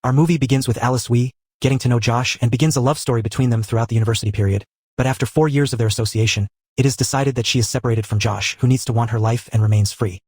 Our movie begins with Alice Wee getting to know Josh and begins a love story between them throughout the university period, but after 4 years of their association, it is decided that she is separated from Josh, who needs to want her life and remains free.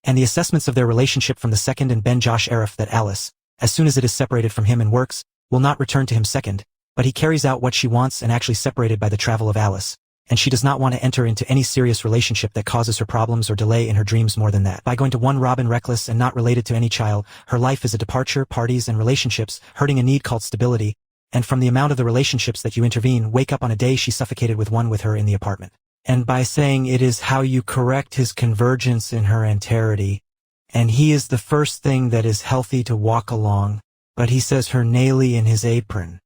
And the assessments of their relationship from the second and Ben Josh Arif that Alice, as soon as it is separated from him and works, will not return to him second, but he carries out what she wants and actually separated by the travel of Alice, and she does not want to enter into any serious relationship that causes her problems or delay in her dreams more than that. By going to one Robin reckless and not related to any child, her life is a departure, parties and relationships, hurting a need called stability, and from the amount of the relationships that you intervene, wake up on a day she suffocated with one with her in the apartment. And by saying it is how you correct his convergence in her enterity, and he is the first thing that is healthy to walk along, but he says her naily in his apron.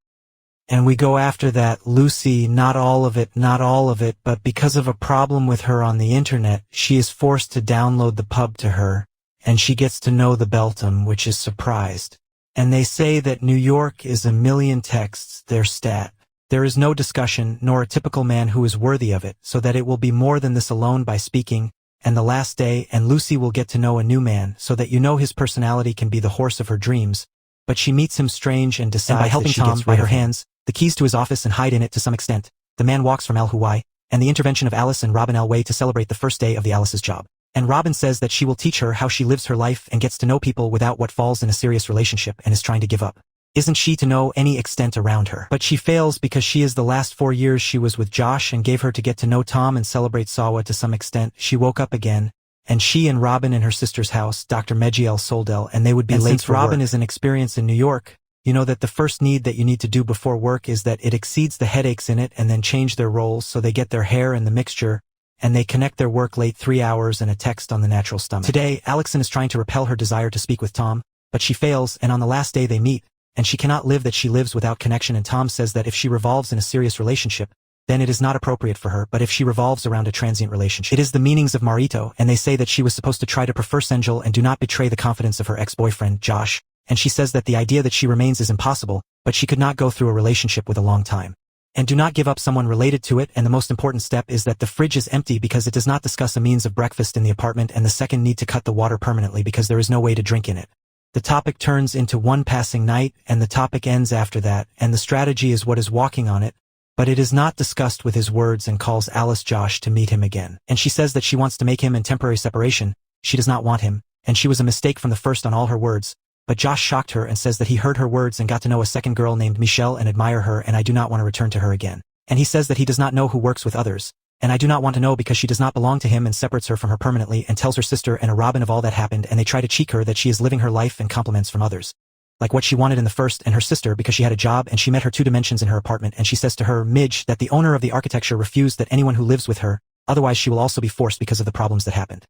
And we go after that, Lucy, not all of it, but because of a problem with her on the internet, she is forced to download the pub to her, and she gets to know the Beltum, which is surprised. And they say that New York is a million texts, their stat. There is no discussion, nor a typical man who is worthy of it, so that it will be more than this alone by speaking, and the last day, and Lucy will get to know a new man, so that you know his personality can be the horse of her dreams, but she meets him strange and decides by helping Tom by her hands, the keys to his office and hide in it to some extent. The man walks from Al Huwai, and the intervention of Alice and Robin Al Way to celebrate the first day of the Alice's job. And Robin says that she will teach her how she lives her life and gets to know people without what falls in a serious relationship and is trying to give up. Isn't she to know any extent around her? But she fails because she is the last 4 years she was with Josh and gave her to get to know Tom and celebrate Sawa to some extent. She woke up again, and she and Robin in her sister's house, Dr. Mejiel Soldel, and they would be late since for Robin work. Is an experience in New York, you know that the first need that you need to do before work is that it exceeds the headaches in it and then change their roles so they get their hair in the mixture, and they connect their work late 3 hours and a text on the natural stomach. Today, Alexon is trying to repel her desire to speak with Tom, but she fails, and on the last day they meet, and she cannot live that she lives without connection, and Tom says that if she revolves in a serious relationship, then it is not appropriate for her, but if she revolves around a transient relationship. It is the meanings of Marito, and they say that she was supposed to try to prefer Senjil and do not betray the confidence of her ex-boyfriend, Josh, and she says that the idea that she remains is impossible, but she could not go through a relationship with a long time. And do not give up someone related to it, and the most important step is that the fridge is empty because it does not discuss a means of breakfast in the apartment, and the second need to cut the water permanently because there is no way to drink in it. The topic turns into one passing night, and the topic ends after that, and the strategy is what is walking on it, but it is not discussed with his words and calls Alice Josh to meet him again. And she says that she wants to make him in temporary separation, she does not want him, and she was a mistake from the first on all her words, but Josh shocked her and says that he heard her words and got to know a second girl named Michelle and admire her, and I do not want to return to her again. And he says that he does not know who works with others, and I do not want to know because she does not belong to him and separates her from her permanently and tells her sister and a Robin of all that happened, and they try to cheek her that she is living her life and compliments from others. Like what she wanted in the first, and her sister because she had a job and she met her 2 dimensions in her apartment, and she says to her, Midge, that the owner of the architecture refused that anyone who lives with her, otherwise she will also be forced because of the problems that happened.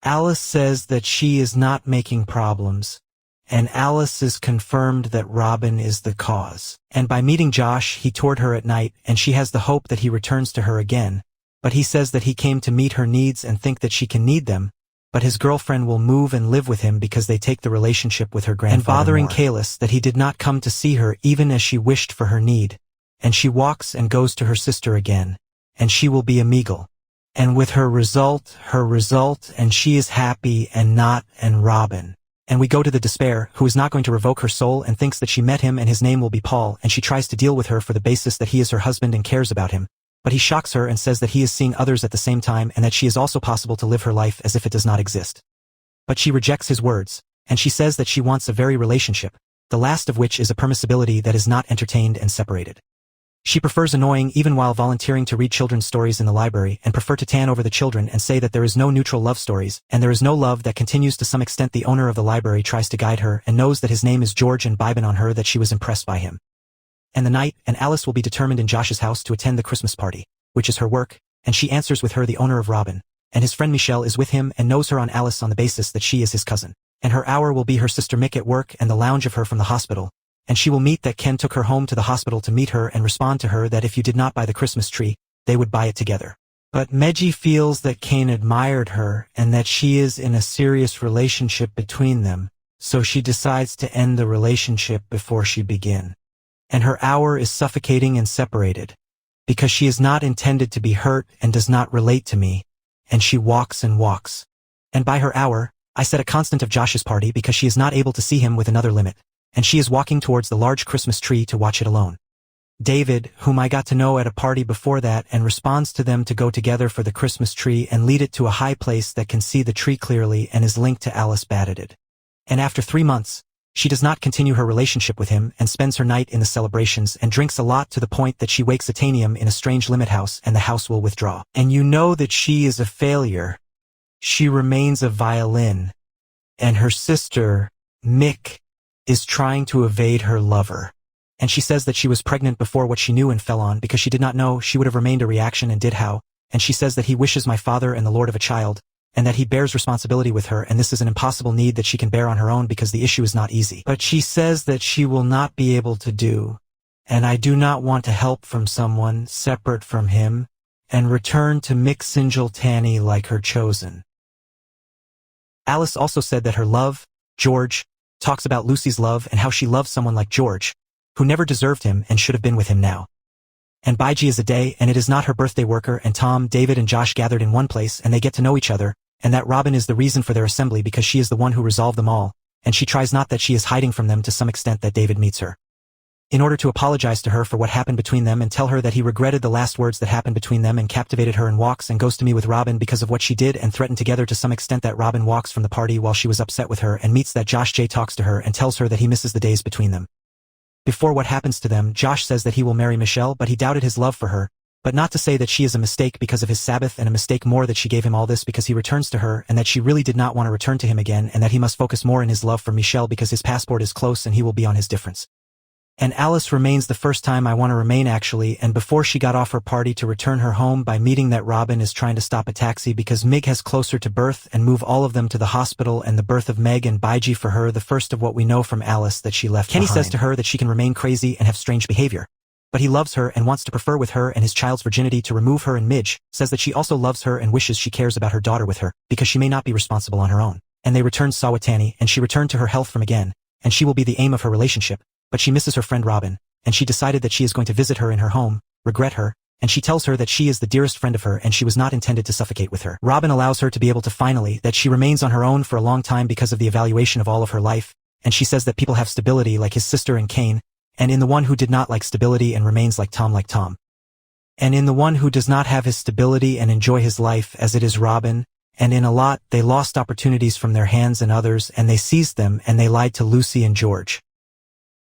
Alice says that she is not making problems, and Alice is confirmed that Robin is the cause. And by meeting Josh, he toured her at night, and she has the hope that he returns to her again, but he says that he came to meet her needs and think that she can need them, but his girlfriend will move and live with him because they take the relationship with her grandfather and bothering Kalis that he did not come to see her even as she wished for her need, and she walks and goes to her sister again, and she will be a Meagle. And with her result, and she is happy and not, and Robin. And we go to the despair, who is not going to revoke her soul and thinks that she met him and his name will be Paul, and she tries to deal with her for the basis that he is her husband and cares about him. But he shocks her and says that he is seeing others at the same time and that she is also possible to live her life as if it does not exist. But she rejects his words, and she says that she wants a very relationship, the last of which is a permissibility that is not entertained and separated. She prefers annoying even while volunteering to read children's stories in the library and prefer to tan over the children and say that there is no neutral love stories, and there is no love that continues to some extent. The owner of the library tries to guide her and knows that his name is George and Biben on her that she was impressed by him. And the night, and Alice will be determined in Josh's house to attend the Christmas party, which is her work, and she answers with her the owner of Robin, and his friend Michelle is with him and knows her on Alice on the basis that she is his cousin. And her hour will be her sister Mick at work and the lounge of her from the hospital, and she will meet that Ken took her home to the hospital to meet her and respond to her that if you did not buy the Christmas tree, they would buy it together. But Meji feels that Kane admired her and that she is in a serious relationship between them, so she decides to end the relationship before she begin. And her hour is suffocating and separated, because she is not intended to be hurt and does not relate to me, and she walks and walks. And by her hour, I set a constant of Josh's party because she is not able to see him with another limit. and she is walking towards the large Christmas tree to watch it alone. David, whom I got to know at a party before that, and responds to them to go together for the Christmas tree and lead it to a high place that can see the tree clearly and is linked to Alice Batted. And after 3 months, she does not continue her relationship with him and spends her night in the celebrations and drinks a lot to the point that she wakes Atanium in a strange limit house and the house will withdraw. And you know that she is a failure. She remains a violin. And her sister, Mick, is trying to evade her lover. And she says that she was pregnant before what she knew and fell on because she did not know she would have remained a reaction and did how. And she says that he wishes my father and the Lord of a child, and that he bears responsibility with her, and this is an impossible need that she can bear on her own because the issue is not easy. But she says that she will not be able to do, and I do not want to help from someone separate from him, and return to Mick Singeltani like her chosen. Alice also said that her love, George, talks about Lucy's love and how she loves someone like George, who never deserved him and should have been with him now. And Baiji is a day, and it is not her birthday worker, and Tom, David and Josh gathered in one place, and they get to know each other, and that Robin is the reason for their assembly because she is the one who resolved them all, and she tries not that she is hiding from them to some extent that David meets her. In order to apologize to her for what happened between them and tell her that he regretted the last words that happened between them and captivated her and walks and goes to meet with Robin because of what she did and threatened together to some extent that Robin walks from the party while she was upset with her and meets that Josh J talks to her and tells her that he misses the days between them. Before what happens to them, Josh says that he will marry Michelle, but he doubted his love for her, but not to say that she is a mistake because of his Sabbath and a mistake more that she gave him all this because he returns to her and that she really did not want to return to him again and that he must focus more in his love for Michelle because his passport is close and he will be on his difference. And Alice remains the first time I want to remain actually, and before she got off her party to return her home by meeting that Robin is trying to stop a taxi because Mig has closer to birth and move all of them to the hospital and the birth of Meg and Baiji for her, the first of what we know from Alice that she left Kenny behind. Says to her that she can remain crazy and have strange behavior, but he loves her and wants to prefer with her and his child's virginity to remove her, and Midge says that she also loves her and wishes she cares about her daughter with her because she may not be responsible on her own. And they return Sawatani and she returned to her health from again, and she will be the aim of her relationship, but she misses her friend Robin, and she decided that she is going to visit her in her home, regret her, and she tells her that she is the dearest friend of her and she was not intended to suffocate with her. Robin allows her to be able to finally that she remains on her own for a long time because of the evaluation of all of her life, and she says that people have stability like his sister and Kane, and in the one who did not like stability and remains like Tom. And in the one who does not have his stability and enjoy his life as it is Robin, and in a lot they lost opportunities from their hands and others and they seized them and they lied to Lucy and George.